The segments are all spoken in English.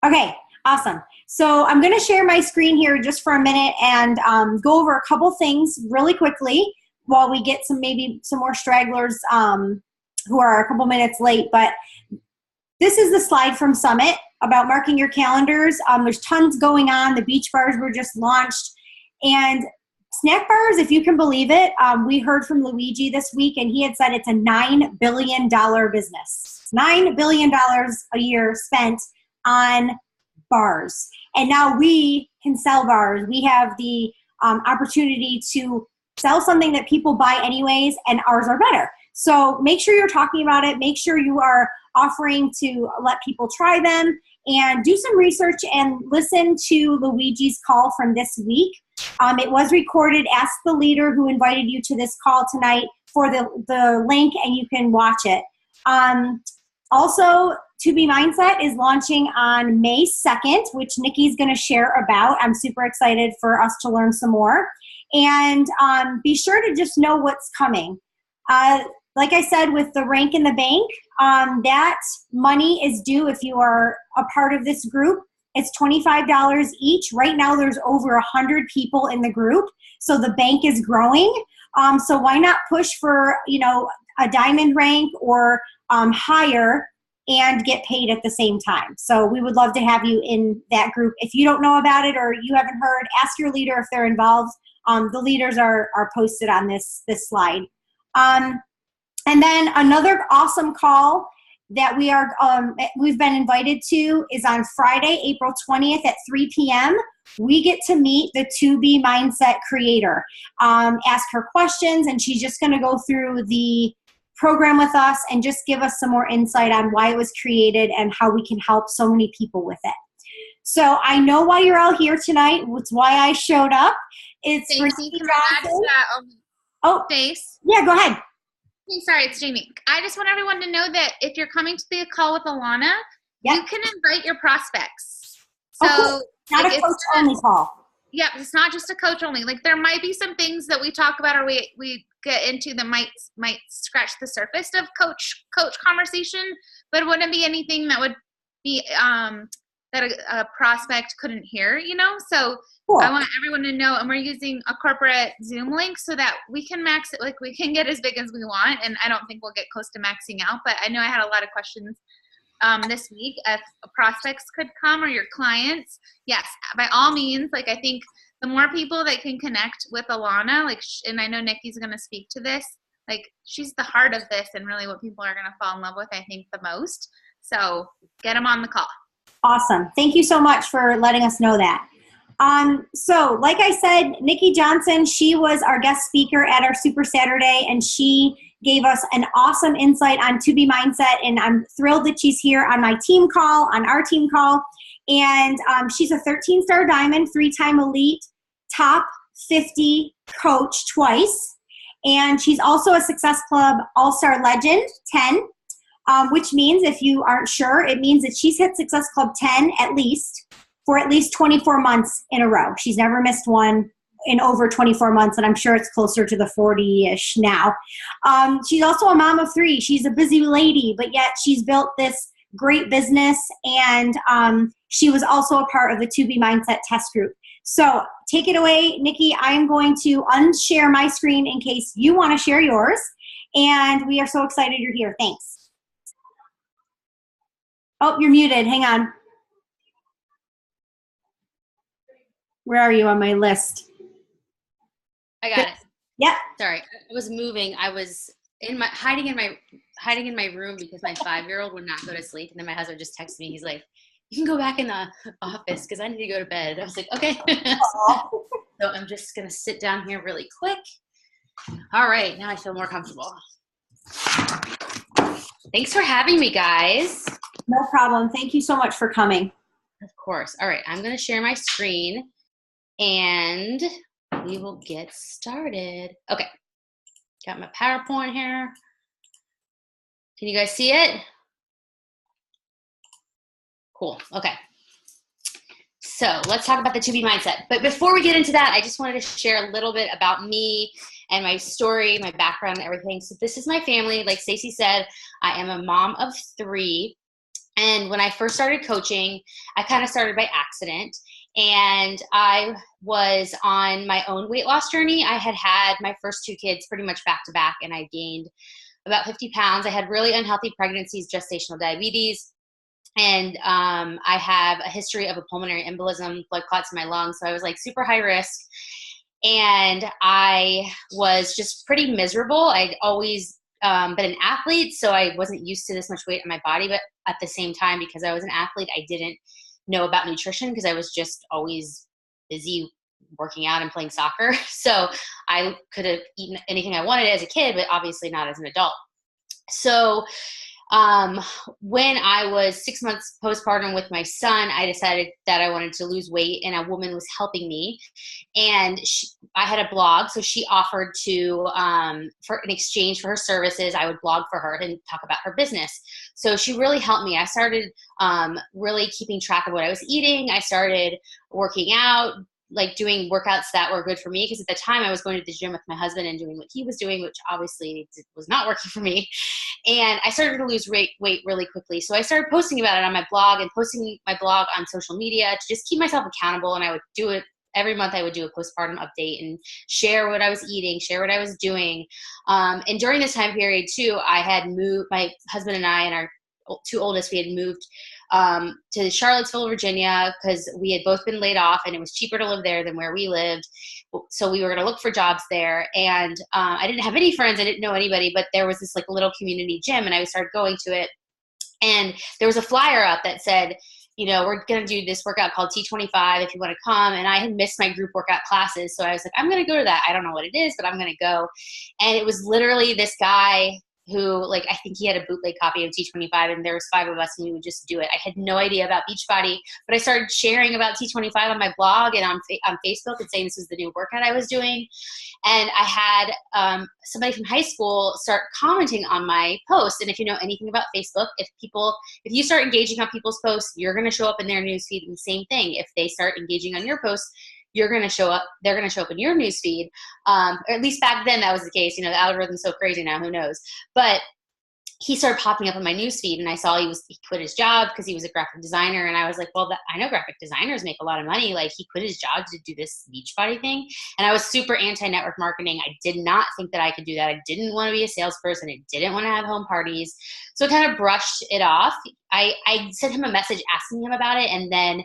Okay, awesome. So I'm going to share my screen here just for a minute and go over a couple things really quickly while we get maybe some more stragglers who are a couple minutes late. But this is the slide from Summit about marking your calendars. There's tons going on. The beach bars were just launched. And snack bars, if you can believe it, we heard from Luigi this week, and he had said it's a $9 billion business. $9 billion a year spent on bars. And now we can sell bars. We have the opportunity to sell something that people buy anyways, and ours are better. So make sure you're talking about it. Make sure you are offering to let people try them, and do some research and listen to Luigi's call from this week. It was recorded. Ask the leader who invited you to this call tonight for the link, and you can watch it. Also, To Be Mindset is launching on May 2nd, which Nikki's going to share about. I'm super excited for us to learn some more. And be sure to just know what's coming. Like I said, with the rank in the bank, that money is due if you are a part of this group. It's $25 each. Right now, there's over 100 people in the group, so the bank is growing. So why not push for, a diamond rank or higher and get paid at the same time? So we would love to have you in that group. If you don't know about it or you haven't heard, ask your leader if they're involved. The leaders are posted on this slide. And then another awesome call that we've been invited to is on Friday, April 20th at 3 p.m. We get to meet the To Be Mindset creator, ask her questions, and she's just going to go through the program with us and just give us some more insight on why it was created and how we can help so many people with it. So I know why you're all here tonight. It's why I showed up. It's Stacy, can I add to that face? Yeah, go ahead. Hey, sorry, it's Jamie. I just want everyone to know that if you're coming to the call with Alana, you can invite your prospects. So cool. Not a coach only call. Yeah, it's not just a coach only. Like, there might be some things that we talk about or we get into that might scratch the surface of coach conversation, but it wouldn't be anything that would be that a prospect couldn't hear, So cool. I want everyone to know, and we're using a corporate Zoom link so that we can max it, like we can get as big as we want, and I don't think we'll get close to maxing out, but I know I had a lot of questions this week if prospects could come or your clients. Yes, by all means, I think the more people that can connect with Alana, and I know Nikki's going to speak to this, she's the heart of this and really what people are going to fall in love with, I think, the most. So get them on the call. Awesome. Thank you so much for letting us know that. So like I said, Nikki Johnson, she was our guest speaker at our Super Saturday, and she gave us an awesome insight on To Be Mindset, and I'm thrilled that she's here on our team call. And she's a 13-star diamond, 3-time elite, top 50 coach twice. And she's also a Success Club All-Star Legend, 10. Which means, if you aren't sure, it means that she's hit Success Club 10 for at least 24 months in a row. She's never missed one in over 24 months, and I'm sure it's closer to the 40-ish now. She's also a mom of 3. She's a busy lady, but yet she's built this great business, and she was also a part of the To Be Mindset test group. So take it away, Nikki. I am going to unshare my screen in case you want to share yours, and we are so excited you're here. Thanks. Oh, you're muted. Hang on. Where are you on my list? I got it. Yep. Sorry, I was moving. I was hiding in my room because my 5-year-old would not go to sleep, and then my husband just texted me. He's like, "You can go back in the office because I need to go to bed." I was like, "Okay." So I'm just gonna sit down here really quick. All right, now I feel more comfortable. Thanks for having me, guys. No problem. Thank you so much for coming. Of course. All right, I'm going to share my screen, and we will get started. Okay, got my PowerPoint here. Can you guys see it? Cool. Okay. So let's talk about the To Be Mindset. But before we get into that, I just wanted to share a little bit about me and my story, my background, and everything. So this is my family. Like Stacey said, I am a mom of 3. And when I first started coaching, I kind of started by accident. And I was on my own weight loss journey. I had had my first 2 kids pretty much back to back, and I gained about 50 pounds. I had really unhealthy pregnancies, gestational diabetes, and I have a history of a pulmonary embolism, blood clots in my lungs. So I was like super high risk. And I was just pretty miserable. I'd always been an athlete, so I wasn't used to this much weight in my body. But at the same time, because I was an athlete, I didn't know about nutrition because I was just always busy working out and playing soccer. So I could have eaten anything I wanted as a kid, but obviously not as an adult. So when I was 6 months postpartum with my son, I decided that I wanted to lose weight, and a woman was helping me, and I had a blog. So she offered to, for in exchange for her services, I would blog for her and talk about her business. So she really helped me. I started, really keeping track of what I was eating. I started working out, like doing workouts that were good for me. Because at the time I was going to the gym with my husband and doing what he was doing, which obviously was not working for me. And I started to lose weight really quickly. So I started posting about it on my blog and posting my blog on social media to just keep myself accountable. And I would do it every month. I would do a postpartum update and share what I was eating, share what I was doing. And during this time period too, I had moved, my husband and I and our 2 oldest, we had moved to Charlottesville, Virginia, because we had both been laid off and it was cheaper to live there than where we lived. So we were going to look for jobs there. And I didn't have any friends. I didn't know anybody, but there was this like little community gym, and I started going to it. And there was a flyer up that said, you know, we're going to do this workout called T25 if you want to come. And I had missed my group workout classes. So I was like, I'm going to go to that. I don't know what it is, but I'm going to go. And it was literally this guy who, like, I think he had a bootleg copy of T25, and there was 5 of us and we would just do it. I had no idea about Beachbody, but I started sharing about T25 on my blog and on Facebook and saying this was the new workout I was doing. And I had somebody from high school start commenting on my posts. And if you know anything about Facebook, if you start engaging on people's posts, you're going to show up in their newsfeed. And the same thing, if they start engaging on your posts, you're going to show up, they're going to show up in your newsfeed. Or at least back then that was the case. You know, the algorithm's so crazy now, who knows? But he started popping up in my newsfeed, and I saw he quit his job because he was a graphic designer. And I was like, well, I know graphic designers make a lot of money. Like, he quit his job to do this Beachbody thing. And I was super anti-network marketing. I did not think that I could do that. I didn't want to be a salesperson. I didn't want to have home parties. So I kind of brushed it off. I sent him a message asking him about it, and then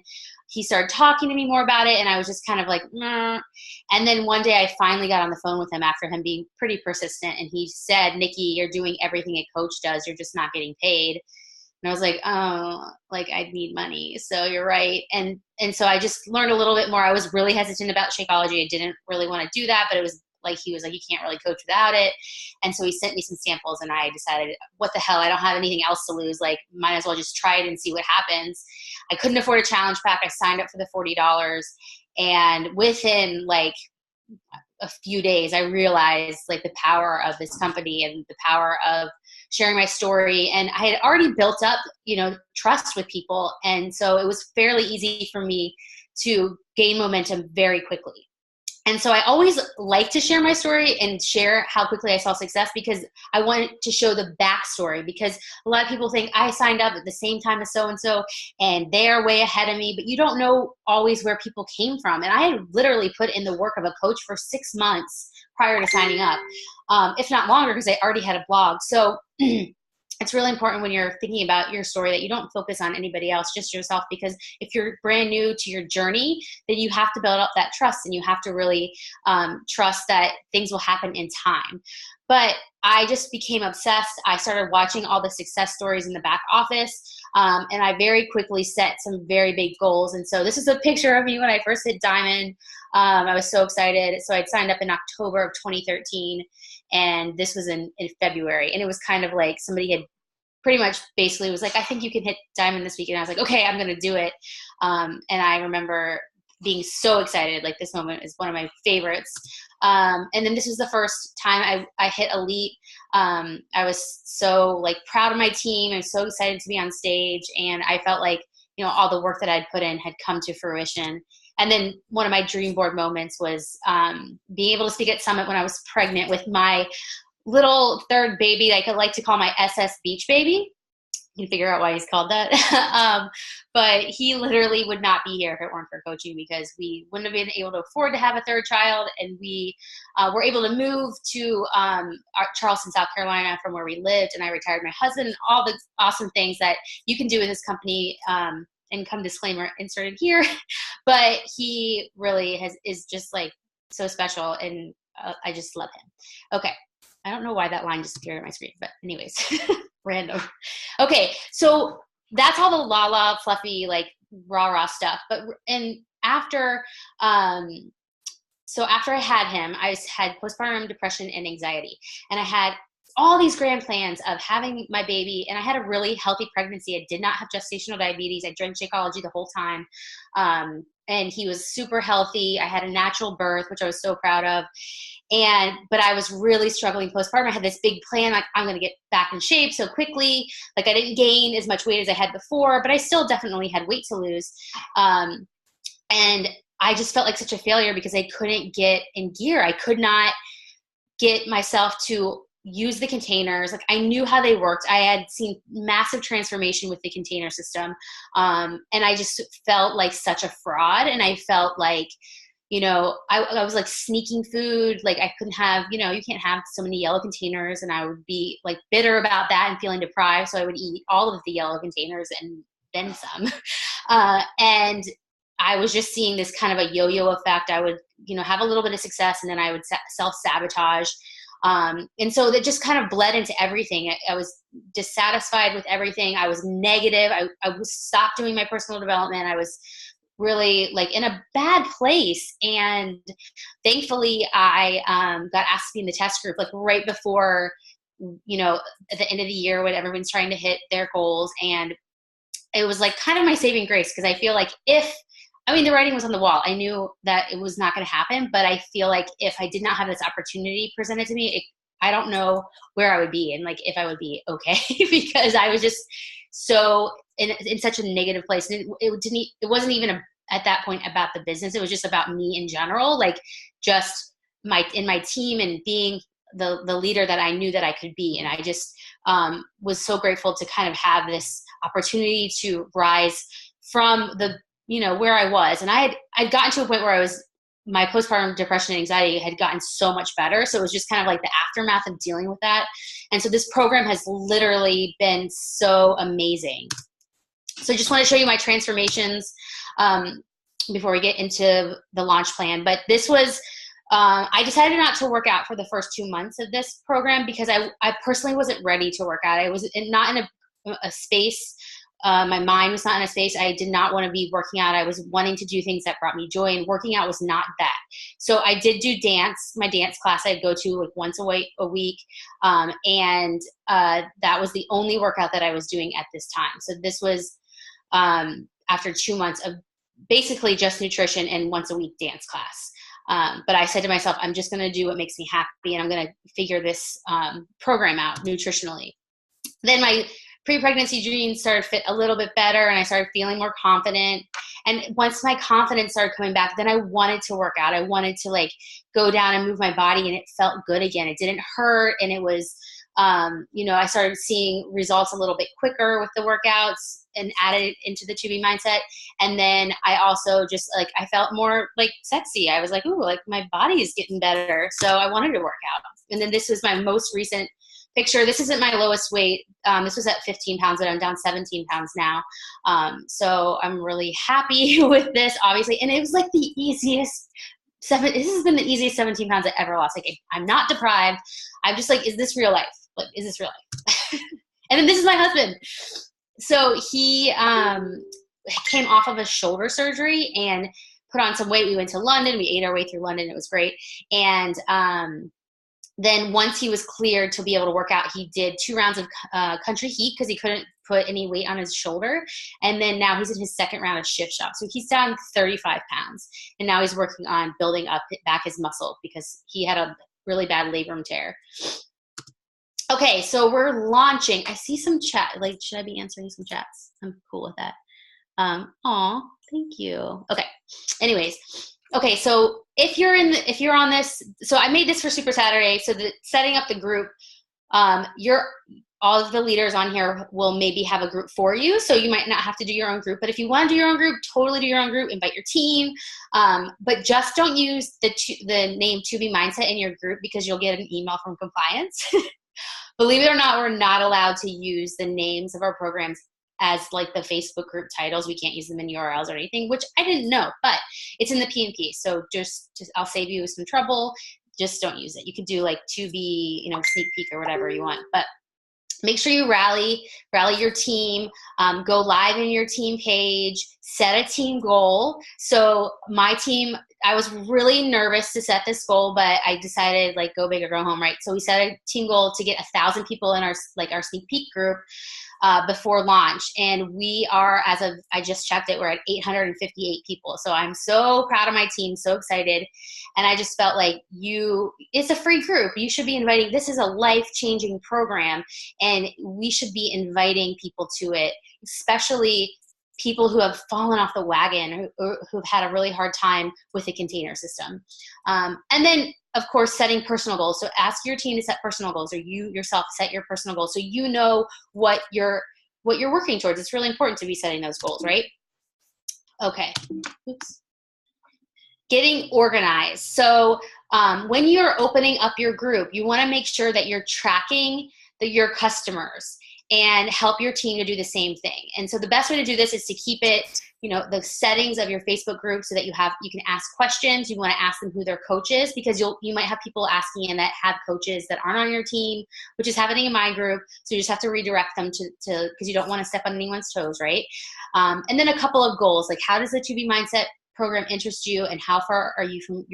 he started talking to me more about it, and I was just kind of like, nah. And then one day I finally got on the phone with him after him being pretty persistent, and he said, Nikki, you're doing everything a coach does. You're just not getting paid. And I was like, oh, like, I need money. So you're right. And so I just learned a little bit more. I was really hesitant about Shakeology. I didn't really want to do that, but it was like, he was like, you can't really coach without it. And so he sent me some samples, and I decided, what the hell? I don't have anything else to lose. Like, might as well just try it and see what happens. I couldn't afford a challenge pack. I signed up for the $40. And within like a few days, I realized like the power of this company and the power of sharing my story. And I had already built up, you know, trust with people. And so it was fairly easy for me to gain momentum very quickly. And so I always like to share my story and share how quickly I saw success, because I wanted to show the backstory, because a lot of people think I signed up at the same time as so-and-so and they're way ahead of me, but you don't know always where people came from. And I had literally put in the work of a coach for 6 months prior to signing up, if not longer, because I already had a blog. So it's really important when you're thinking about your story that you don't focus on anybody else, just yourself, because if you're brand new to your journey, then you have to build up that trust, and you have to really trust that things will happen in time. But I just became obsessed. I started watching all the success stories in the back office, and I very quickly set some very big goals. And so this is a picture of me when I first hit Diamond. I was so excited. So I'd signed up in October of 2013, and this was in February. And it was kind of like somebody had pretty much basically was like, I think you can hit Diamond this week. And I was like, okay, I'm going to do it. And I remember being so excited. Like, this moment is one of my favorites. And then this was the first time I hit Elite. I was so like proud of my team. I was so excited to be on stage. And I felt like, you know, all the work that I'd put in had come to fruition. And then one of my dream board moments was being able to speak at Summit when I was pregnant with my little third baby. I could like to call my SS Beach baby. You can figure out why he's called that. But he literally would not be here if it weren't for coaching, because we wouldn't have been able to afford to have a third child. And we were able to move to Charleston, South Carolina from where we lived. And I retired my husband, and all the awesome things that you can do with this company. Income disclaimer inserted here. But he really is just like so special. And I just love him. Okay. I don't know why that line just appeared on my screen, but anyways, random. Okay, so that's all the la fluffy, like rah stuff. But after after I had him, I had postpartum depression and anxiety, and I had all these grand plans of having my baby, and I had a really healthy pregnancy. I did not have gestational diabetes. I drank Shakeology the whole time, and he was super healthy. I had a natural birth, which I was so proud of. But I was really struggling postpartum. I had this big plan, like I'm going to get back in shape so quickly. Like I didn't gain as much weight as I had before, but I still definitely had weight to lose. And I just felt like such a failure because I couldn't get in gear. I could not get myself to use the containers. Like I knew how they worked. I had seen massive transformation with the container system. And I just felt like such a fraud. And I felt like, I was like sneaking food. Like I couldn't have, you can't have so many yellow containers, and I would be like bitter about that and feeling deprived. So I would eat all of the yellow containers and then some. And I was just seeing this kind of a yo-yo effect. I would, have a little bit of success, and then I would self-sabotage. And so that just kind of bled into everything. I was dissatisfied with everything. I was negative. I was stopped doing my personal development. I was really like in a bad place. And thankfully I got asked to be in the test group, like right before, at the end of the year when everyone's trying to hit their goals. And it was like kind of my saving grace, because I feel like the writing was on the wall. I knew that it was not going to happen, but I feel like if I did not have this opportunity presented to me, I don't know where I would be and like if I would be okay, because I was just so in such a negative place. And it wasn't even at that point about the business. It was just about me in general, like just my team and being the leader that I knew that I could be. And I just was so grateful to kind of have this opportunity to rise from where I was. And I'd gotten to a point where my postpartum depression and anxiety had gotten so much better. So it was just kind of like the aftermath of dealing with that. And so this program has literally been so amazing. So I just want to show you my transformations before we get into the launch plan. But this was, I decided not to work out for the first 2 months of this program because I personally wasn't ready to work out. I was not in a space. My mind was not in a space. I did not want to be working out. I was wanting to do things that brought me joy, and working out was not that. So I did do dance. My dance class I'd go to like once a week. And that was the only workout that I was doing at this time. So this was after 2 months of basically just nutrition and once a week dance class. But I said to myself, I'm just going to do what makes me happy, and I'm going to figure this program out nutritionally. Then my pre-pregnancy dreams started to fit a little bit better, and I started feeling more confident. And once my confidence started coming back, then I wanted to work out. I wanted to like go down and move my body, and it felt good again. It didn't hurt, and it was, I started seeing results a little bit quicker with the workouts and added it into the tubing mindset. And then I also just like, I felt more like sexy. I was like, ooh, like my body is getting better. So I wanted to work out. And then this was my most recent picture. This isn't my lowest weight. This was at 15 pounds, but I'm down 17 pounds now. So I'm really happy with this, obviously. And it was like the easiest this has been the easiest 17 pounds I ever lost. Like I'm not deprived. I'm just like, is this real life? Like, is this real life? And then this is my husband. So he came off of a shoulder surgery and put on some weight. We went to London. We ate our way through London. It was great. And then once he was cleared to be able to work out, he did 2 rounds of country heat because he couldn't put any weight on his shoulder. And then now he's in his 2nd round of shift shop. So he's down 35 pounds. And now he's working on building up back his muscle because he had a really bad labrum tear. Okay, so we're launching. I see some chat. Like, should I be answering some chats? I'm cool with that. Aw, thank you. Okay. Anyways, okay. So if you're on this, so I made this for Super Saturday. So setting up the group, all of the leaders on here will maybe have a group for you. So you might not have to do your own group, but if you want to do your own group, totally do your own group, invite your team. But just don't use the name To Be Mindset in your group, because you'll get an email from compliance. Believe it or not, we're not allowed to use the names of our programs as like the Facebook group titles. We can't use them in URLs or anything, which I didn't know, but it's in the PMP. So just I'll save you some trouble. Just don't use it. You could do like To Be, sneak peek or whatever you want, but make sure you rally your team, go live in your team page, set a team goal. So my team, I was really nervous to set this goal, but I decided like go big or go home, right? So we set a team goal to get 1,000 people in our sneak peek group before launch. And we are, as of, I just checked it, we're at 858 people. So I'm so proud of my team, so excited. And I just felt like it's a free group. You should be inviting, this is a life-changing program, and we should be inviting people to it, especially people who have fallen off the wagon or who've had a really hard time with the container system. And then, of course, setting personal goals. So ask your team to set personal goals, or you yourself set your personal goals, so you know what you're working towards. It's really important to be setting those goals, right? Okay. Oops. Getting organized. So when you're opening up your group, you want to make sure that you're tracking your customers and help your team to do the same thing. And so the best way to do this is to keep it, the settings of your Facebook group, so that you can ask questions. You want to ask them who their coach is, because you might have people asking in that have coaches that aren't on your team, which is happening in my group. So you just have to redirect them to because you don't want to step on anyone's toes, right? And then a couple of goals, like how does the To Be Mindset program interest you, and how far are you from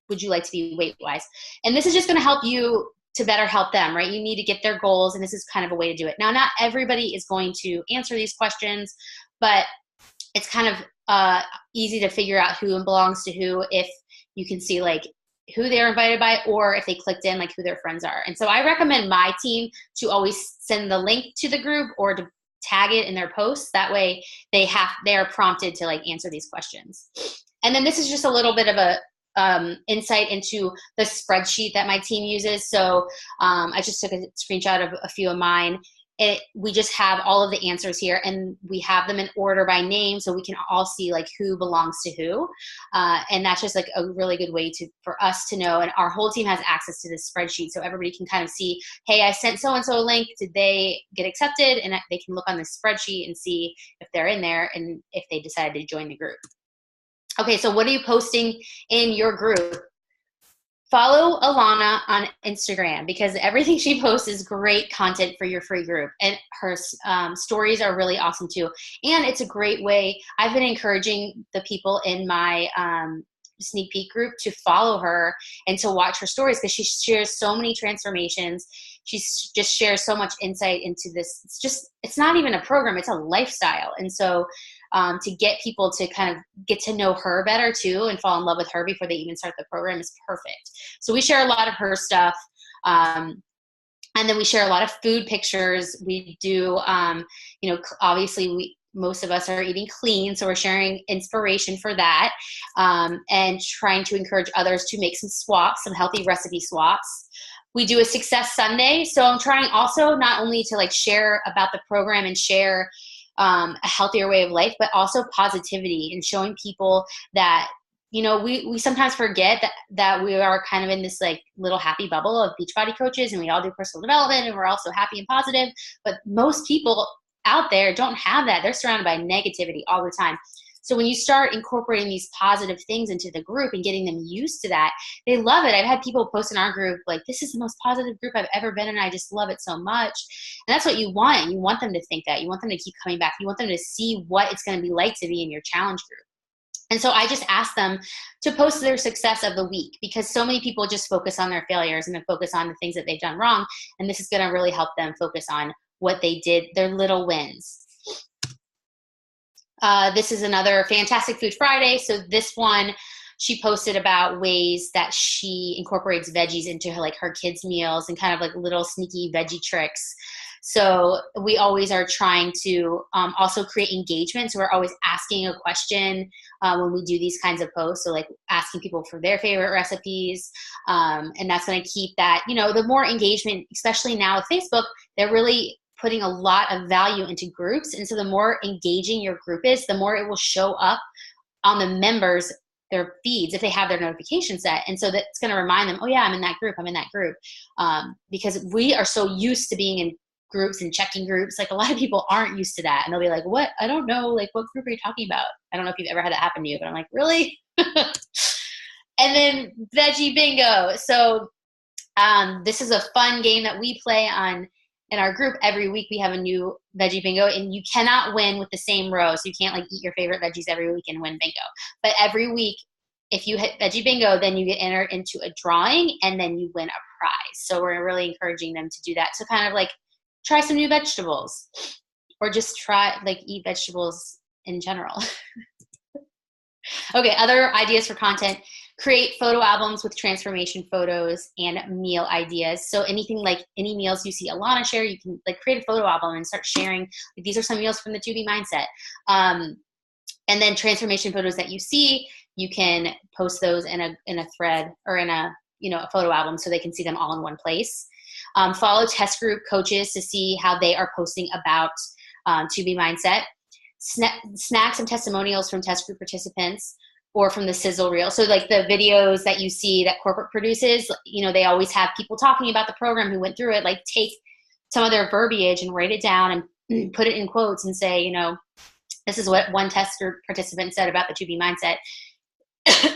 would you like to be weight-wise? And this is just going to help you to better help them, right? You need to get their goals, and this is kind of a way to do it. Now, not everybody is going to answer these questions, but it's kind of easy to figure out who belongs to who if you can see like who they're invited by, or if they clicked in, like who their friends are. And so I recommend my team to always send the link to the group or to tag it in their posts. That way they are prompted to like answer these questions. And then this is just a little bit of a insight into the spreadsheet that my team uses. So I just took a screenshot of a few of mine. We just have all of the answers here, and we have them in order by name, so we can all see like who belongs to who. And that's just like a really good way for us to know. And our whole team has access to this spreadsheet, so everybody can kind of see, hey, I sent so-and-so a link. Did they get accepted? And they can look on this spreadsheet and see if they're in there and if they decided to join the group. Okay, so what are you posting in your group? Follow Alana on Instagram, because everything she posts is great content for your free group. And her stories are really awesome too. And it's a great way. I've been encouraging the people in my sneak peek group to follow her and to watch her stories, because she shares so many transformations. She just shares so much insight into this. It's not even a program, it's a lifestyle. And so to get people to kind of get to know her better too and fall in love with her before they even start the program is perfect. So we share a lot of her stuff. And then we share a lot of food pictures. We do, obviously most of us are eating clean, so we're sharing inspiration for that, and trying to encourage others to make some healthy recipe swaps. We do a Success Sunday. So I'm trying also not only to like share about the program and share a healthier way of life, but also positivity, and showing people that, we sometimes forget that we are kind of in this like little happy bubble of Beachbody coaches, and we all do personal development and we're also happy and positive. But most people out there don't have that. They're surrounded by negativity all the time. So when you start incorporating these positive things into the group and getting them used to that, they love it. I've had people post in our group like, this is the most positive group I've ever been in. I just love it so much. And that's what you want. You want them to think that. You want them to keep coming back. You want them to see what it's going to be like to be in your challenge group. And so I just ask them to post their success of the week, because so many people just focus on their failures and then focus on the things that they've done wrong. And this is going to really help them focus on what they did, their little wins. This is another Fantastic Food Friday. So this one, she posted about ways that she incorporates veggies into her kids' meals, and kind of like little sneaky veggie tricks. So we always are trying to also create engagement. So we're always asking a question when we do these kinds of posts. So like asking people for their favorite recipes. And that's going to keep that, the more engagement, especially now with Facebook, they're really putting a lot of value into groups. And so the more engaging your group is, the more it will show up on the members, their feeds, if they have their notification set. And so that's going to remind them, oh yeah, I'm in that group. Because we are so used to being in groups and checking groups. Like a lot of people aren't used to that. And they'll be like, what? I don't know. Like, what group are you talking about? I don't know if you've ever had that happen to you, but I'm like, really? And then Veggie Bingo. So this is a fun game that we play in our group. Every week we have a new Veggie Bingo, and you cannot win with the same row. So you can't like eat your favorite veggies every week and win bingo. But every week, if you hit Veggie Bingo, then you get entered into a drawing and then you win a prize. So we're really encouraging them to do that. So kind of like try some new vegetables, or just eat vegetables in general. Okay, other ideas for content. Create photo albums with transformation photos and meal ideas. So anything like any meals you see Alana share, you can like create a photo album and start sharing. Like, these are some meals from the 2B mindset. And then transformation photos that you see, you can post those in a thread or in a photo album so they can see them all in one place. Follow test group coaches to see how they are posting about 2B mindset. Snag some testimonials from test group participants or from the sizzle reel. So like the videos that you see that corporate produces, they always have people talking about the program who went through it. Like take some of their verbiage and write it down and put it in quotes and say, this is what one test group participant said about the 2B mindset.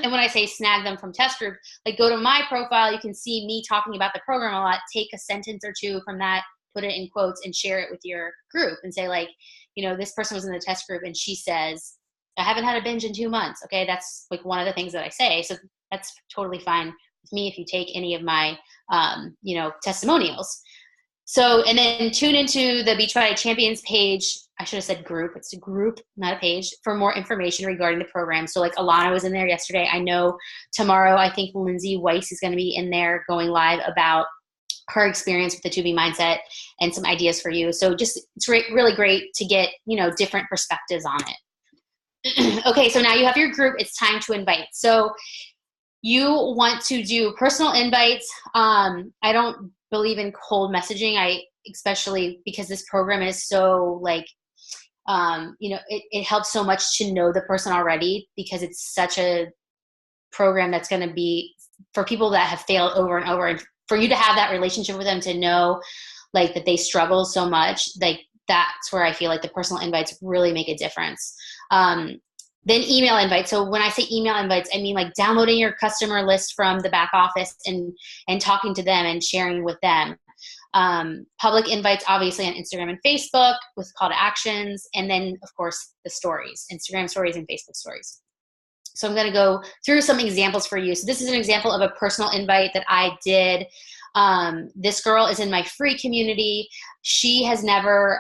And when I say snag them from test group, like go to my profile, you can see me talking about the program a lot. Take a sentence or two from that, put it in quotes and share it with your group and say like, this person was in the test group and she says, I haven't had a binge in 2 months. Okay. That's like one of the things that I say. So that's totally fine with me if you take any of my, testimonials. So, and then tune into the Beachbody Champions page. I should have said group. It's a group, not a page, for more information regarding the program. So like Alana was in there yesterday. I know tomorrow, I think Lindsay Weiss is going to be in there going live about her experience with the 2B mindset and some ideas for you. So it's really great to get, different perspectives on it. Okay. So now you have your group. It's time to invite. So you want to do personal invites. I don't believe in cold messaging. Especially because this program is so like, it helps so much to know the person already, because it's such a program that's going to be for people that have failed over and over, and for you to have that relationship with them, to know like that they struggle so much, like that's where I feel like the personal invites really make a difference. Then email invites. So when I say email invites, I mean like downloading your customer list from the back office and talking to them and sharing with them. Public invites, obviously on Instagram and Facebook with call to actions. And then of course the stories, Instagram stories and Facebook stories. So I'm going to go through some examples for you. So this is an example of a personal invite that I did. This girl is in my free community. She has never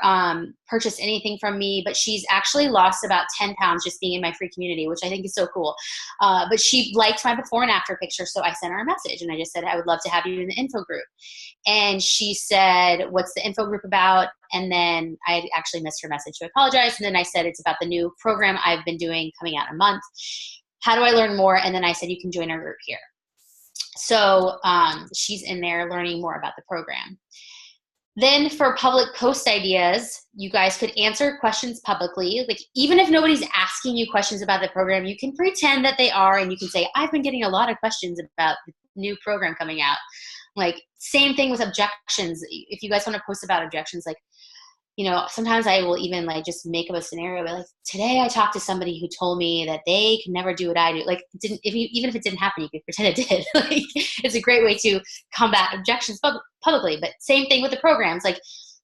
purchased anything from me, but she's actually lost about 10 pounds just being in my free community, which I think is so cool. But she liked my before and after picture, so I sent her a message and I just said, I would love to have you in the info group. And she said, what's the info group about? And then I actually missed her message to apologize. And then I said, it's about the new program I've been doing coming out in a month. How do I learn more? And then I said, you can join our group here. So she's in there learning more about the program. Then for public post ideas, you guys could answer questions publicly. Like even if nobody's asking you questions about the program, you can pretend that they are, and you can say, I've been getting a lot of questions about the new program coming out. Like same thing with objections. If you guys want to post about objections, like, sometimes I will even like just make up a scenario, but like today I talked to somebody who told me that they could never do what I do. Like even if it didn't happen, you could pretend it did. Like it's a great way to combat objections publicly. But same thing with the programs, like,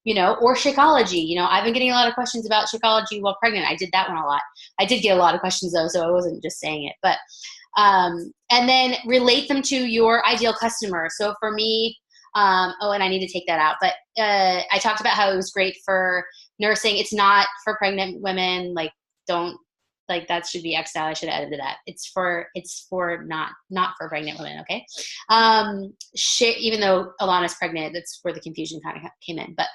or Shakeology. I've been getting a lot of questions about Shakeology while pregnant. I did that one a lot. I did get a lot of questions though, so I wasn't just saying it. But and then relate them to your ideal customer. So for me, and I need to take that out, but I talked about how it was great for nursing. It's not for pregnant women. Like that should be X'd out. I should have edited that. It's for not for pregnant women. Okay. Even though Alana's pregnant, that's where the confusion kind of came in. But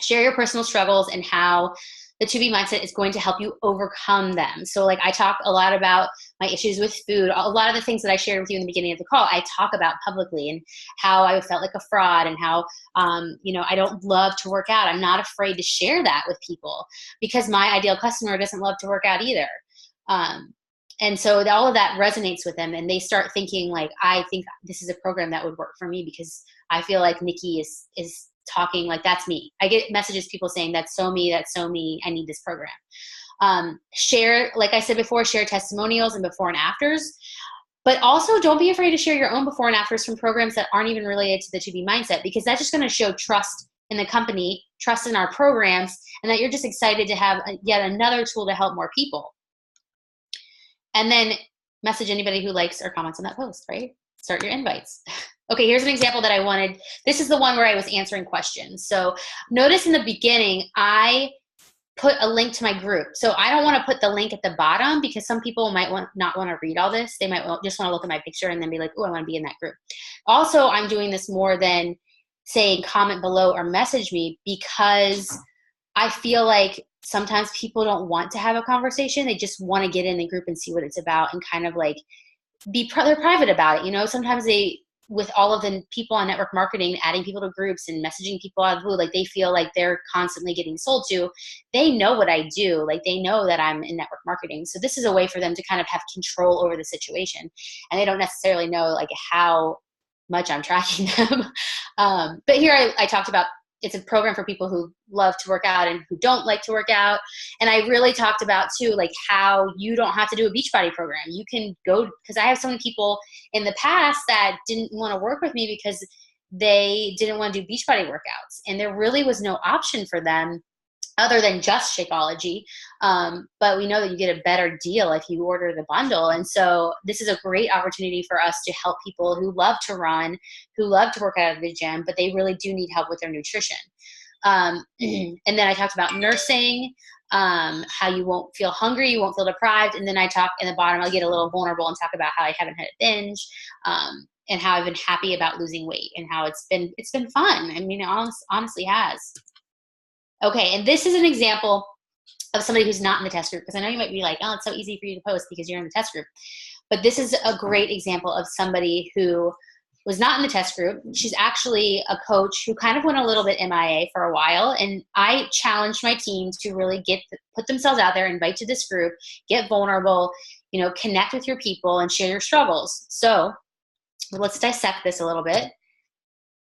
share your personal struggles and how the 2B mindset is going to help you overcome them. So like I talk a lot about my issues with food. A lot of the things that I shared with you in the beginning of the call, I talk about publicly, and how I felt like a fraud, and how, I don't love to work out. I'm not afraid to share that with people because my ideal customer doesn't love to work out either. And so all of that resonates with them, and they start thinking like, I think this is a program that would work for me because I feel like Nikki is talking like that's me. I get messages, people saying that's so me, I need this program. Share, like I said before, share testimonials and before and afters, but also don't be afraid to share your own before and afters from programs that aren't even related to the 2B mindset, because that's just going to show trust in the company, trust in our programs, and that you're just excited to have yet another tool to help more people. And then message anybody who likes or comments on that post, right? Start your invites. Okay, here's an example that I wanted. This is the one where I was answering questions. So notice in the beginning, I put a link to my group. So I don't want to put the link at the bottom because some people might not want to read all this. They might just want to look at my picture and then be like, oh, I want to be in that group. Also, I'm doing this more than saying comment below or message me, because I feel like sometimes people don't want to have a conversation. They just want to get in the group and see what it's about and kind of like they're private about it. Sometimes with all of the people on network marketing, adding people to groups and messaging people out of the blue, like they feel like they're constantly getting sold to. They know what I do. Like they know that I'm in network marketing. So this is a way for them to kind of have control over the situation. And they don't necessarily know like how much I'm tracking them. But here I talked about, it's a program for people who love to work out and who don't like to work out. And I really talked about too, like how you don't have to do a Beachbody program. You can go, because I have so many people in the past that didn't want to work with me because they didn't want to do Beachbody workouts. And there really was no option for them other than just Shakeology. But we know that you get a better deal if you order the bundle. And so this is a great opportunity for us to help people who love to run, who love to work out at the gym, but they really do need help with their nutrition. And then I talked about nursing, how you won't feel hungry, you won't feel deprived. And then I talk in the bottom, I'll get a little vulnerable and talk about how I haven't had a binge, and how I've been happy about losing weight and how it's been fun. I mean, it honestly has. Okay, and this is an example of somebody who's not in the test group, because I know you might be like, oh, it's so easy for you to post because you're in the test group. But this is a great example of somebody who was not in the test group. She's actually a coach who kind of went a little bit MIA for a while, and I challenged my team to really put themselves out there, invite to this group, get vulnerable, connect with your people and share your struggles. So let's dissect this a little bit.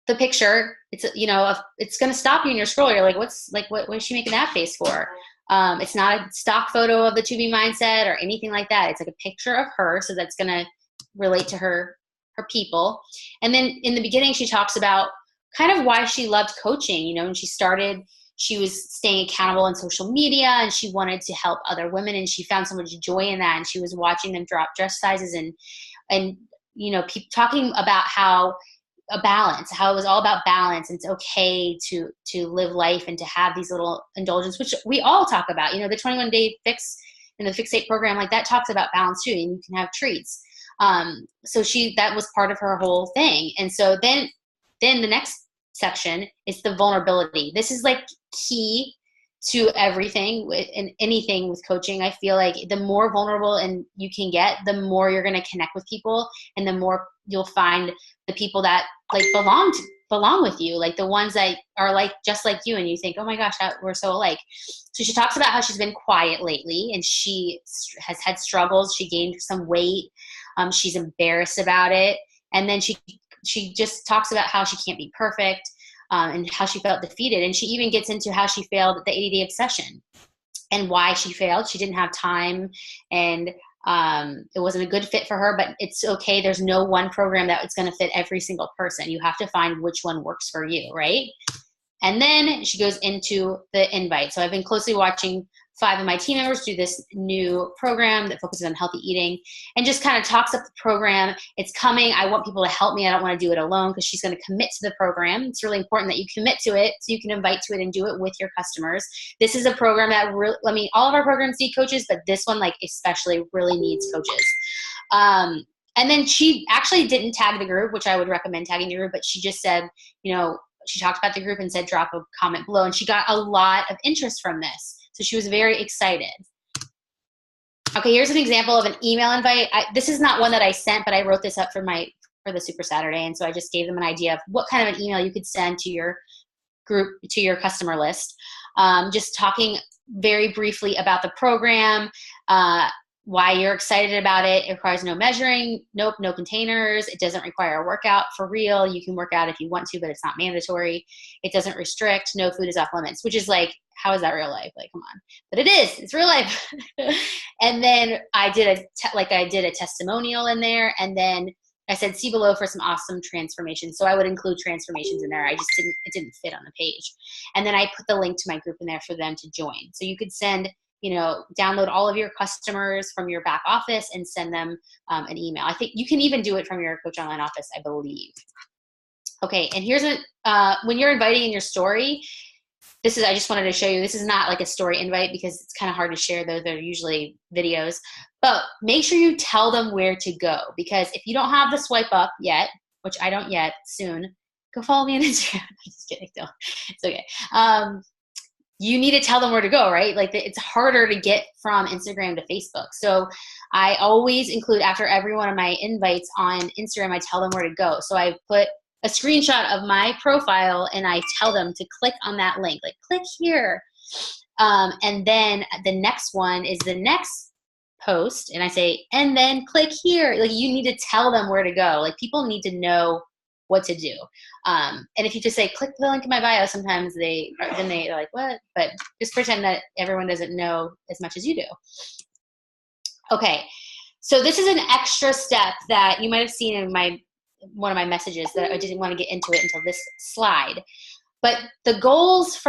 The picture, it's going to stop you in your scroll. You're like, what is she making that face for? It's not a stock photo of the 2B mindset or anything like that. It's like a picture of her, so that's going to relate to her people. And then in the beginning, she talks about kind of why she loved coaching. When she started, she was staying accountable on social media, and she wanted to help other women, and she found so much joy in that. And she was watching them drop dress sizes and talking about how it was all about balance, and it's okay to live life and to have these little indulgences, which we all talk about. The 21-day fix and the Fixate program, like that talks about balance too, and you can have treats. So that was part of her whole thing. And so then the next section is the vulnerability. This is like key to everything and anything with coaching. I feel like the more vulnerable and you can get, the more you're going to connect with people, and the more you'll find the people that like belong with you, like the ones that are like just like you, and you think, oh my gosh, we're so alike. So she talks about how she's been quiet lately, and she has had struggles. She gained some weight. She's embarrassed about it, and then she just talks about how she can't be perfect. And how she felt defeated. And she even gets into how she failed at the 80-day obsession and why she failed. She didn't have time, and it wasn't a good fit for her, but it's okay. There's no one program that it's going to fit every single person. You have to find which one works for you, right? And then she goes into the invite. So I've been closely watching 5 of my team members do this new program that focuses on healthy eating, and just kind of talks up the program. It's coming. I want people to help me. I don't want to do it alone, because she's going to commit to the program. It's really important that you commit to it so you can invite to it and do it with your customers. This is a program that all of our programs need coaches, but this one especially really needs coaches. And then she actually didn't tag the group, which I would recommend tagging the group, but she just said, she talked about the group and said, drop a comment below. And she got a lot of interest from this. So she was very excited. Okay, here's an example of an email invite. This is not one that I sent, but I wrote this up for the Super Saturday. And so I just gave them an idea of what kind of an email you could send to your group, to your customer list. Just talking very briefly about the program, why you're excited about it. It requires no measuring, no containers. It doesn't require a workout for real. You can work out if you want to, but it's not mandatory. It doesn't restrict. No food is off limits, which is like, how is that real life? Like, come on. But it is. It's real life. And then I did a testimonial in there, and then I said, see below for some awesome transformations. So I would include transformations in there. It didn't fit on the page. And then I put the link to my group in there for them to join. So you could send, download all of your customers from your back office and send them an email. I think you can even do it from your Coach Online office, I believe. Okay, and here's when you're inviting in your story, I just wanted to show you, this is not like a story invite because it's kind of hard to share those. They're usually videos. But make sure you tell them where to go, because if you don't have the swipe up yet, which I don't yet, soon, go follow me on Instagram. I'm just kidding. No, it's okay. You need to tell them where to go, right? Like it's harder to get from Instagram to Facebook. So I always include, after every one of my invites on Instagram, I tell them where to go. So I put a screenshot of my profile and I tell them to click on that link, like click here. And then the next one is the next post, and I say, and then click here. Like you need to tell them where to go. Like people need to know what to do. And if you just say, click the link in my bio, sometimes they're like, what? But just pretend that everyone doesn't know as much as you do. Okay. So this is an extra step that you might've seen in one of my messages that I didn't want to get into it until this slide. But the goals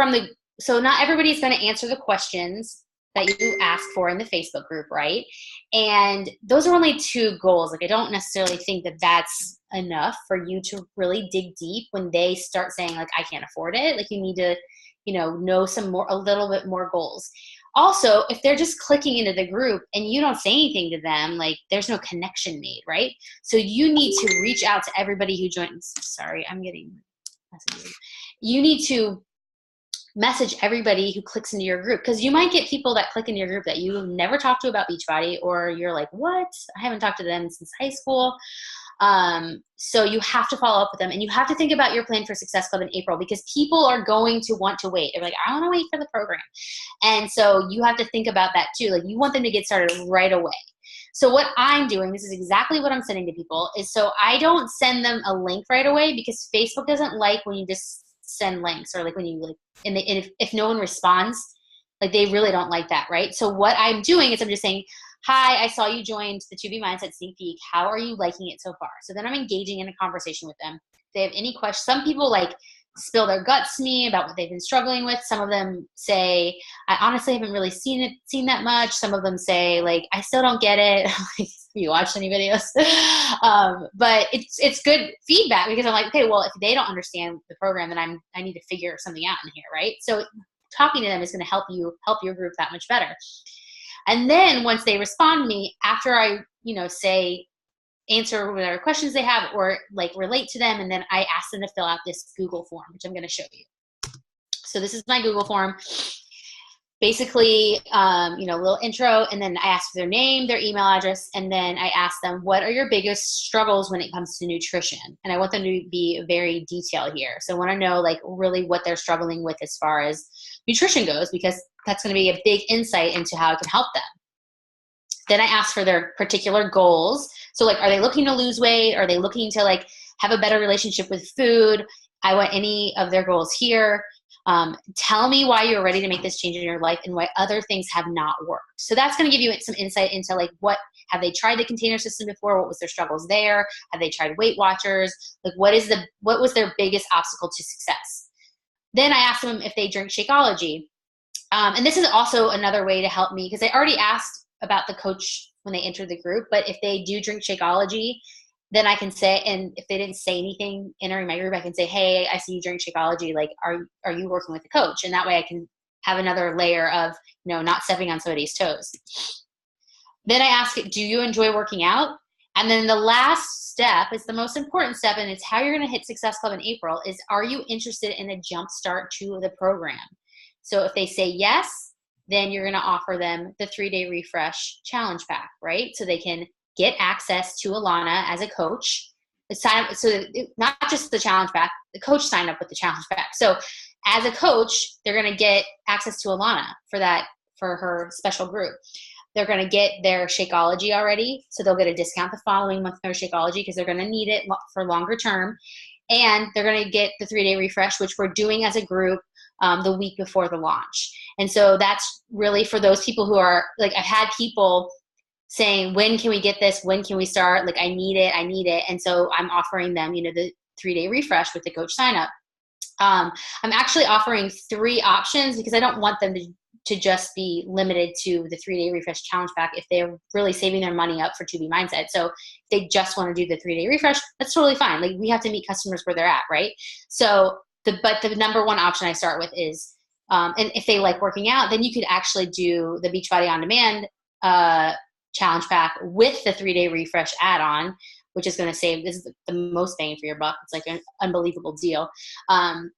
so not everybody's going to answer the questions that you ask for in the Facebook group, right? And those are only 2 goals. Like I don't necessarily think that that's enough for you to really dig deep when they start saying like, I can't afford it. Like you need to, know a little bit more goals. Also, if they're just clicking into the group and you don't say anything to them, like there's no connection made, right? So you need to reach out to everybody who joins. Sorry, I'm getting messages. You need to message everybody who clicks into your group, because you might get people that click in your group that you've never talked to about Beachbody, or you're like, what? I haven't talked to them since high school. So you have to follow up with them, and you have to think about your plan for Success Club in April, because people are going to want to wait. They're like, I want to wait for the program. And so you have to think about that too. Like you want them to get started right away. So what I'm doing, this is exactly what I'm sending to people, is so I don't send them a link right away, because Facebook doesn't like when you just send links, or like when you like, and if no one responds, like they really don't like that, right? So what I'm doing is I'm just saying, hi, I saw you joined the 2B Mindset Sneak Peek. How are you liking it so far? So then I'm engaging in a conversation with them. If they have any questions, some people like spill their guts to me about what they've been struggling with. Some of them say, I honestly haven't really seen that much. Some of them say like, I still don't get it. Have you watched any videos? But it's good feedback, because I'm like, okay, well, if they don't understand the program, then I need to figure something out in here, right? So talking to them is going to help your group that much better. And then once they respond to me, after I, say, answer whatever questions they have or like relate to them, and then I ask them to fill out this Google form, which I'm going to show you. So this is my Google form. Basically, little intro, and then I ask for their name, their email address, and then I ask them, what are your biggest struggles when it comes to nutrition? And I want them to be very detailed here. So I want to know like really what they're struggling with as far as nutrition goes, because that's going to be a big insight into how I can help them. Then I ask for their particular goals. So like, are they looking to lose weight? Are they looking to like have a better relationship with food? I want any of their goals here. Tell me why you're ready to make this change in your life and why other things have not worked. So that's going to give you some insight into like, what have they tried the container system before? What was their struggles there? Have they tried Weight Watchers? Like what was their biggest obstacle to success? Then I asked them if they drink Shakeology. And this is also another way to help me, because I already asked about the coach when they entered the group, but if they do drink Shakeology, then I can say, and if they didn't say anything entering my group, I can say, hey, I see you drink Shakeology. Like, are you working with the coach? And that way I can have another layer of, not stepping on somebody's toes. Then I ask, do you enjoy working out? And then the last step, it's the most important step, and it's how you're going to hit Success Club in April, is are you interested in a jump start to the program? So if they say yes, then you're going to offer them the 3-day refresh challenge pack, right? So they can get access to Alana as a coach. So not just the challenge pack, the coach signed up with the challenge pack. So as a coach, they're going to get access to Alana for her special group. They're going to get their Shakeology already. So they'll get a discount the following month for Shakeology because they're going to need it for longer term. And they're going to get the 3-day refresh, which we're doing as a group the week before the launch. And so that's really for those people who are like, I've had people saying, when can we get this? When can we start? Like, I need it. And so I'm offering them, the 3-day refresh with the coach sign up. I'm actually offering 3 options because I don't want them to just be limited to the 3-day refresh challenge pack if they're really saving their money up for 2B Mindset. So if they just want to do the 3-day refresh, that's totally fine. Like, we have to meet customers where they're at, right? So but the number one option I start with is, and if they like working out, then you could actually do the Beachbody On Demand challenge pack with the 3-day refresh add-on, which is going to save, this is the most bang for your buck. It's like an unbelievable deal.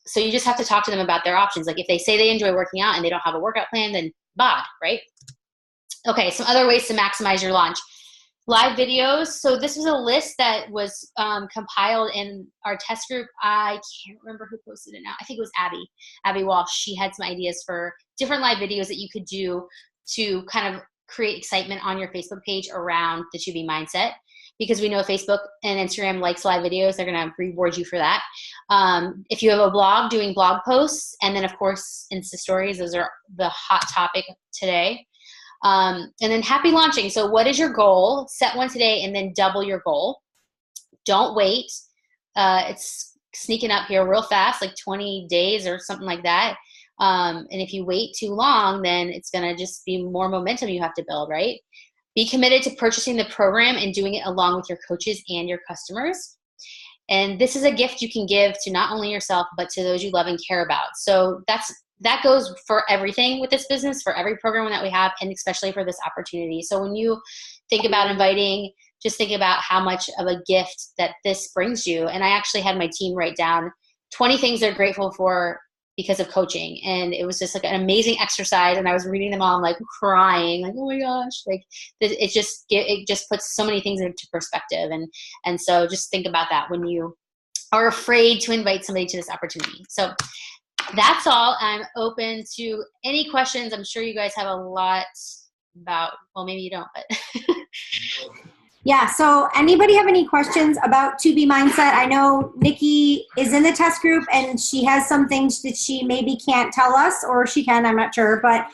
So you just have to talk to them about their options. Like, if they say they enjoy working out and they don't have a workout plan, then bod, right? Okay, some other ways to maximize your launch. Live videos. So this was a list that was compiled in our test group. I can't remember who posted it now. I think it was Abby Walsh. She had some ideas for different live videos that you could do to kind of create excitement on your Facebook page around the 2B Mindset, because we know Facebook and Instagram likes live videos. They're going to reward you for that. If you have a blog, doing blog posts, and then of course Insta stories. Those are the hot topic today. And then happy launching. So what is your goal? Set one today and then double your goal. Don't wait. It's sneaking up here real fast, like 20 days or something like that. And if you wait too long, then it's going to just be more momentum you have to build, right? Be committed to purchasing the program and doing it along with your coaches and your customers. And this is a gift you can give to not only yourself, but to those you love and care about. So that goes for everything with this business, for every program that we have, and especially for this opportunity. So when you think about inviting, just think about how much of a gift that this brings you. And I actually had my team write down 20 things they're grateful for because of coaching. And it was just like an amazing exercise. And I was reading them all, I'm like crying, like, oh my gosh, like it just puts so many things into perspective. And so just think about that when you are afraid to invite somebody to this opportunity. So that's all. I'm open to any questions. I'm sure you guys have a lot about, well, maybe you don't, but. Yeah, so anybody have any questions about 2B Mindset? I know Nikki is in the test group and she has some things that she maybe can't tell us, or she can, I'm not sure. But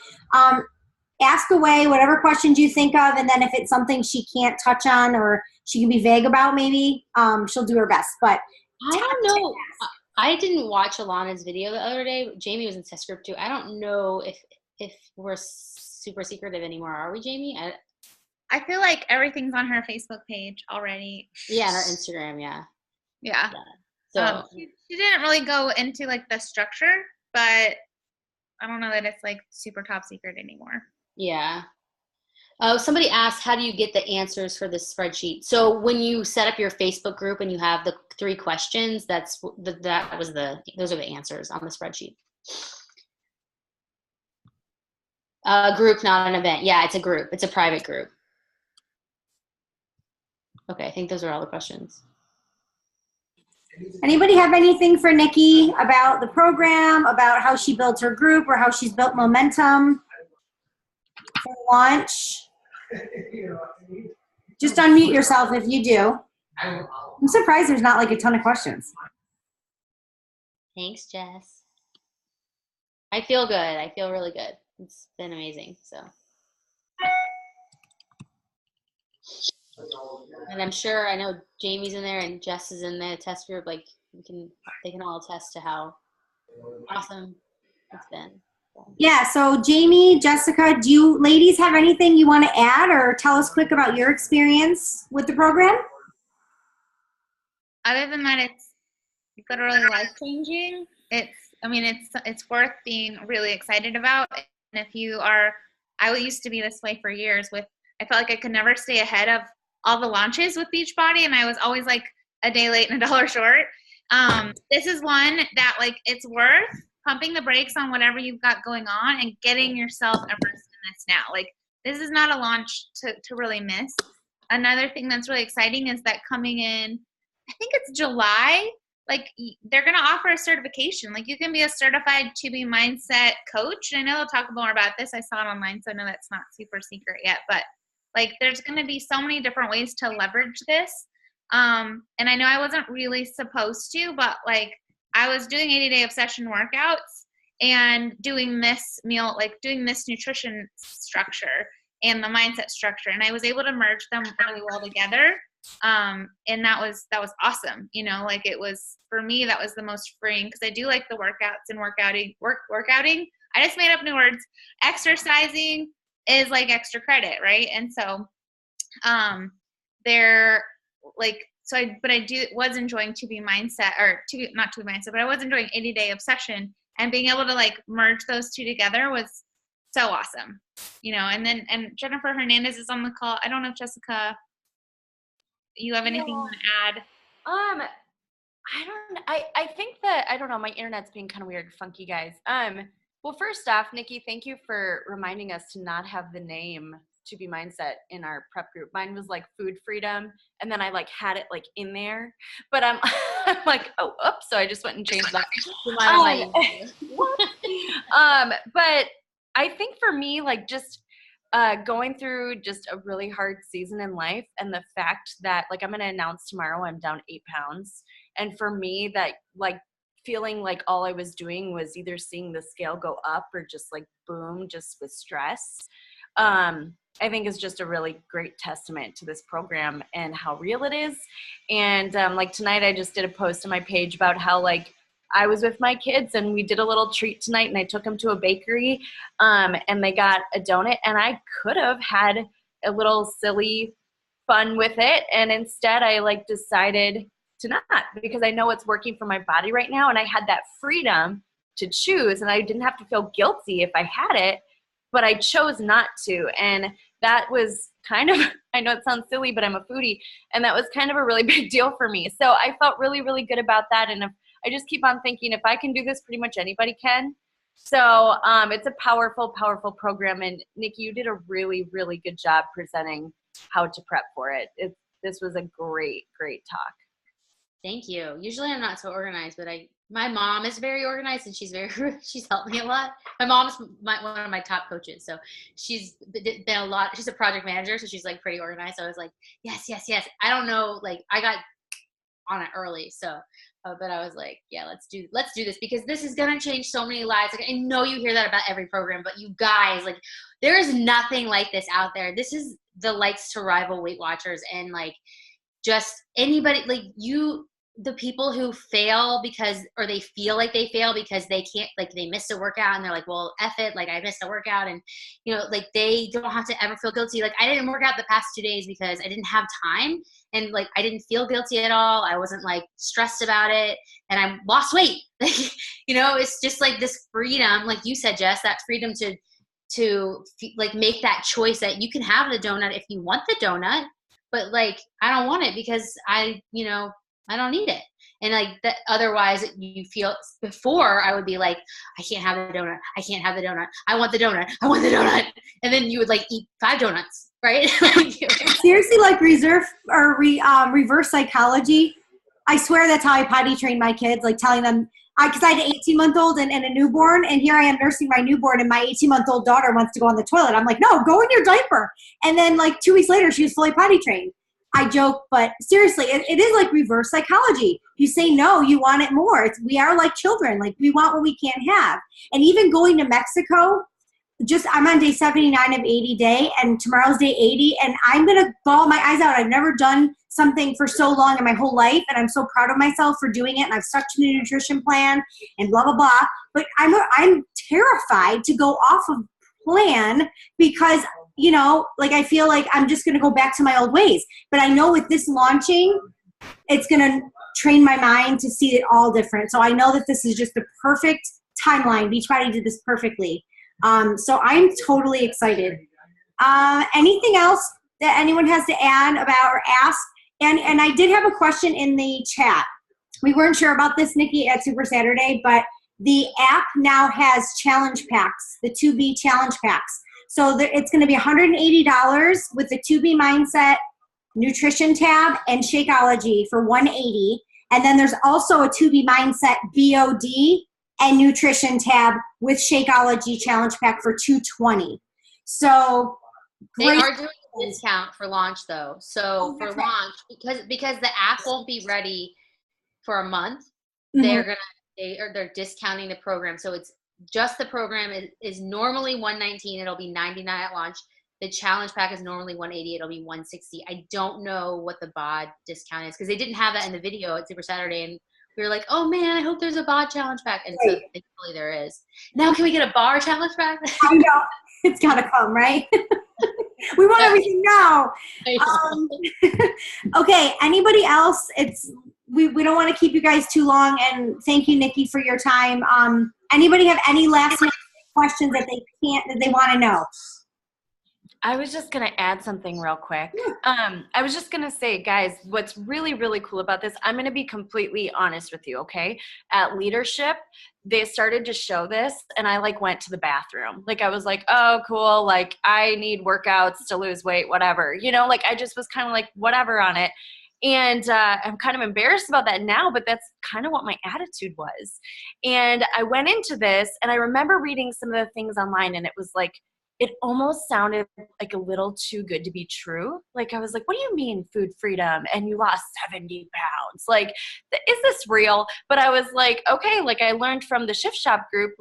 ask away whatever questions you think of, and then if it's something she can't touch on or she can be vague about, maybe she'll do her best. But I don't know. I didn't watch Alana's video the other day. Jamie was in test group too. I don't know if we're super secretive anymore. Are we, Jamie? I feel like everything's on her Facebook page already. Yeah, and her Instagram, yeah. Yeah. So she didn't really go into like the structure, but I don't know that it's like super top secret anymore. Yeah. Somebody asked, how do you get the answers for this spreadsheet? So when you set up your Facebook group and you have the 3 questions, those are the answers on the spreadsheet. Group, not an event. Yeah, it's a group. It's a private group. Okay, I think those are all the questions. Anybody have anything for Nikki about the program, about how she built her group, or how she's built momentum for launch? Just unmute yourself if you do. I'm surprised there's not like a ton of questions. Thanks, Jess. I feel good. I feel really good. It's been amazing. So. And I'm sure, I know Jamie's in there and Jess is in the test group. Like they can all attest to how awesome it's been. Yeah, so Jamie, Jessica, do you ladies have anything you want to add or tell us quick about your experience with the program? Other than that, it's literally life-changing. It's worth being really excited about. And if you are, I used to be this way for years I felt like I could never stay ahead of all the launches with Beachbody, and I was always like a day late and $1 short. This is one that like it's worth pumping the brakes on whatever you've got going on and getting yourself immersed in this now. Like this is not a launch to really miss. Another thing that's really exciting is that coming in, I think it's July, like they're going to offer a certification. Like you can be a certified To Be Mindset coach. And I know they'll talk more about this. I saw it online, so I know that's not super secret yet, but like there's going to be so many different ways to leverage this. And I know I wasn't really supposed to, but like I was doing 80-day obsession workouts and doing this meal, like doing this nutrition structure and the mindset structure. And I was able to merge them really well together. And that was awesome. You know, like it was, for me, that was the most freeing because I do like the workouts and workouting. I just made up new words. Exercising is like extra credit, right? And so, they're like, so I was enjoying To Be Mindset not To Be Mindset, but I was enjoying 80-day obsession, and being able to like merge those two together was so awesome, you know. And Jennifer Hernandez is on the call. I don't know if Jessica, you have anything to add? I think that, I don't know, my internet's being kind of weird, funky guys. Well, first off, Nikki, thank you for reminding us to not have the name To Be Mindset in our prep group. Mine was like food freedom, and then I like had it like in there, but I'm like, oh, oops, so I just went and changed that. But I think for me, like just going through just a really hard season in life, and the fact that like I'm going to announce tomorrow I'm down 8 pounds. And for me, that like feeling like all I was doing was either seeing the scale go up or just like boom, just with stress, I think is just a really great testament to this program and how real it is. And like tonight, I just did a post on my page about how like I was with my kids and we did a little treat tonight, and I took them to a bakery and they got a donut, and I could have had a little silly fun with it. And instead I like decided to not, because I know it's working for my body right now. And I had that freedom to choose, and I didn't have to feel guilty if I had it, but I chose not to. And that was kind of, I know it sounds silly, but I'm a foodie, and that was kind of a really big deal for me. So I felt really, really good about that. And if, I just keep on thinking, if I can do this, pretty much anybody can. So it's a powerful, powerful program. And Nikki, you did a really, really good job presenting how to prep for it. This was a great, great talk. Thank you. Usually I'm not so organized, but my mom is very organized, and she's helped me a lot. My mom's one of my top coaches, so she's been a lot. She's a project manager, so she's like pretty organized. So I was like, yes. I don't know, like I got on it early, so but I was like, yeah, let's do this, because this is gonna change so many lives. Like I know you hear that about every program, but you guys, like there is nothing like this out there. This is the likes to rival Weight Watchers, and like just anybody, like the people who fail or they feel like they fail because they can't, like they missed a workout and they're like, well, F it, like I missed a workout, and you know, like they don't have to ever feel guilty. Like I didn't work out the past 2 days because I didn't have time, and like I didn't feel guilty at all. I wasn't like stressed about it, and I lost weight. You know, it's just like this freedom, like you said, Jess, that freedom to like make that choice that you can have the donut if you want the donut, but like I don't want it because I don't need it. And like that, otherwise you feel, before I would be like, I can't have the donut. I can't have the donut. I want the donut. I want the donut. And then you would like eat 5 donuts, right? Seriously, like reverse psychology. I swear that's how I potty train my kids, like telling them, because I had an 18-month-old and a newborn, and here I am nursing my newborn, and my 18-month-old daughter wants to go on the toilet. I'm like, no, go in your diaper. And then like 2 weeks later, she was fully potty trained. I joke, but seriously, it is like reverse psychology. You say no, you want it more. We are like children. Like we want what we can't have. And even going to Mexico, I'm on day 79 of 80 day, and tomorrow's day 80, and I'm going to bawl my eyes out. I've never done something for so long in my whole life, and I'm so proud of myself for doing it, and I've stuck to the nutrition plan and blah, blah, blah. But I'm terrified to go off of plan because – you know, like I feel like I'm just going to go back to my old ways. But I know with this launching, it's going to train my mind to see it all different. So I know that this is just the perfect timeline. Beachbody did this perfectly. So I'm totally excited. Anything else that anyone has to add about or ask? And I did have a question in the chat. We weren't sure about this, Nikki, at Super Saturday, but the app now has challenge packs, the 2B challenge packs. So it's going to be $180 with the 2B Mindset Nutrition tab and Shakeology for $180. And then there's also a 2B Mindset BOD and Nutrition tab with Shakeology challenge pack for $220. So they are doing a discount for launch though. So for launch, because the app won't be ready for a month, they're discounting the program. So it's just the program is normally $119. It'll be $99 at launch. The challenge pack is normally $180. It'll be $160. I don't know what the BOD discount is because they didn't have that in the video at Super Saturday, and we were like, oh man, I hope there's a BOD challenge pack, and so thankfully there is. Now can we get a bar challenge pack? I know it's gotta come, right? We want everything now. Okay, anybody else? We don't want to keep you guys too long, and thank you, Nikki, for your time. Anybody have any last questions that they want to know? I was just going to add something real quick. I was just going to say, guys, what's really, really cool about this, I'm going to be completely honest with you, okay? At Leadership, they started to show this, and I, went to the bathroom. I was like, oh, cool, I need workouts to lose weight, whatever. I just was kind of whatever on it. And I'm kind of embarrassed about that now, but that's kind of what my attitude was. And I went into this, and I remember reading some of the things online, and it was it almost sounded a little too good to be true. I was like, what do you mean food freedom and you lost 70 pounds? Is this real? But I was like, okay, I learned from the Shift Shop group,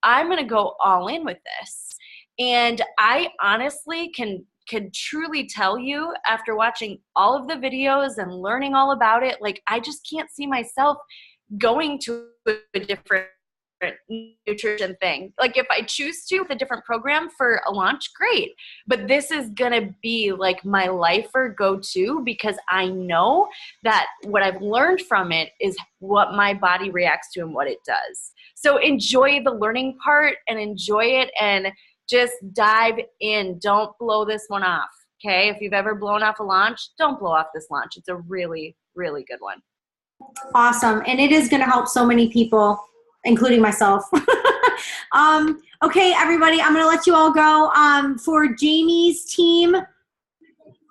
I'm going to go all in with this. And I honestly can truly tell you after watching all of the videos and learning all about it, I just can't see myself going to a different nutrition thing. If I choose to with a different program for a launch, great. But this is going to be my life or go-to because I know that what I've learned from it is what my body reacts to and what it does. So enjoy the learning part and enjoy it and just dive in. Don't blow this one off. Okay. If you've ever blown off a launch, don't blow off this launch. It's a really, really good one. Awesome. And it is going to help so many people, including myself. Okay, everybody, I'm going to let you all go. For Jamie's team,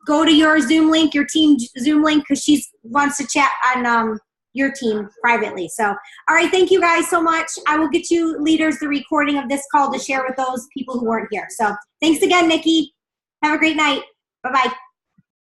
go to your Zoom link, your team Zoom link, because she wants to chat on your team privately. So, all right, thank you guys so much. I will get you leaders the recording of this call to share with those people who weren't here. So thanks again, Nikki. Have a great night. Bye-bye.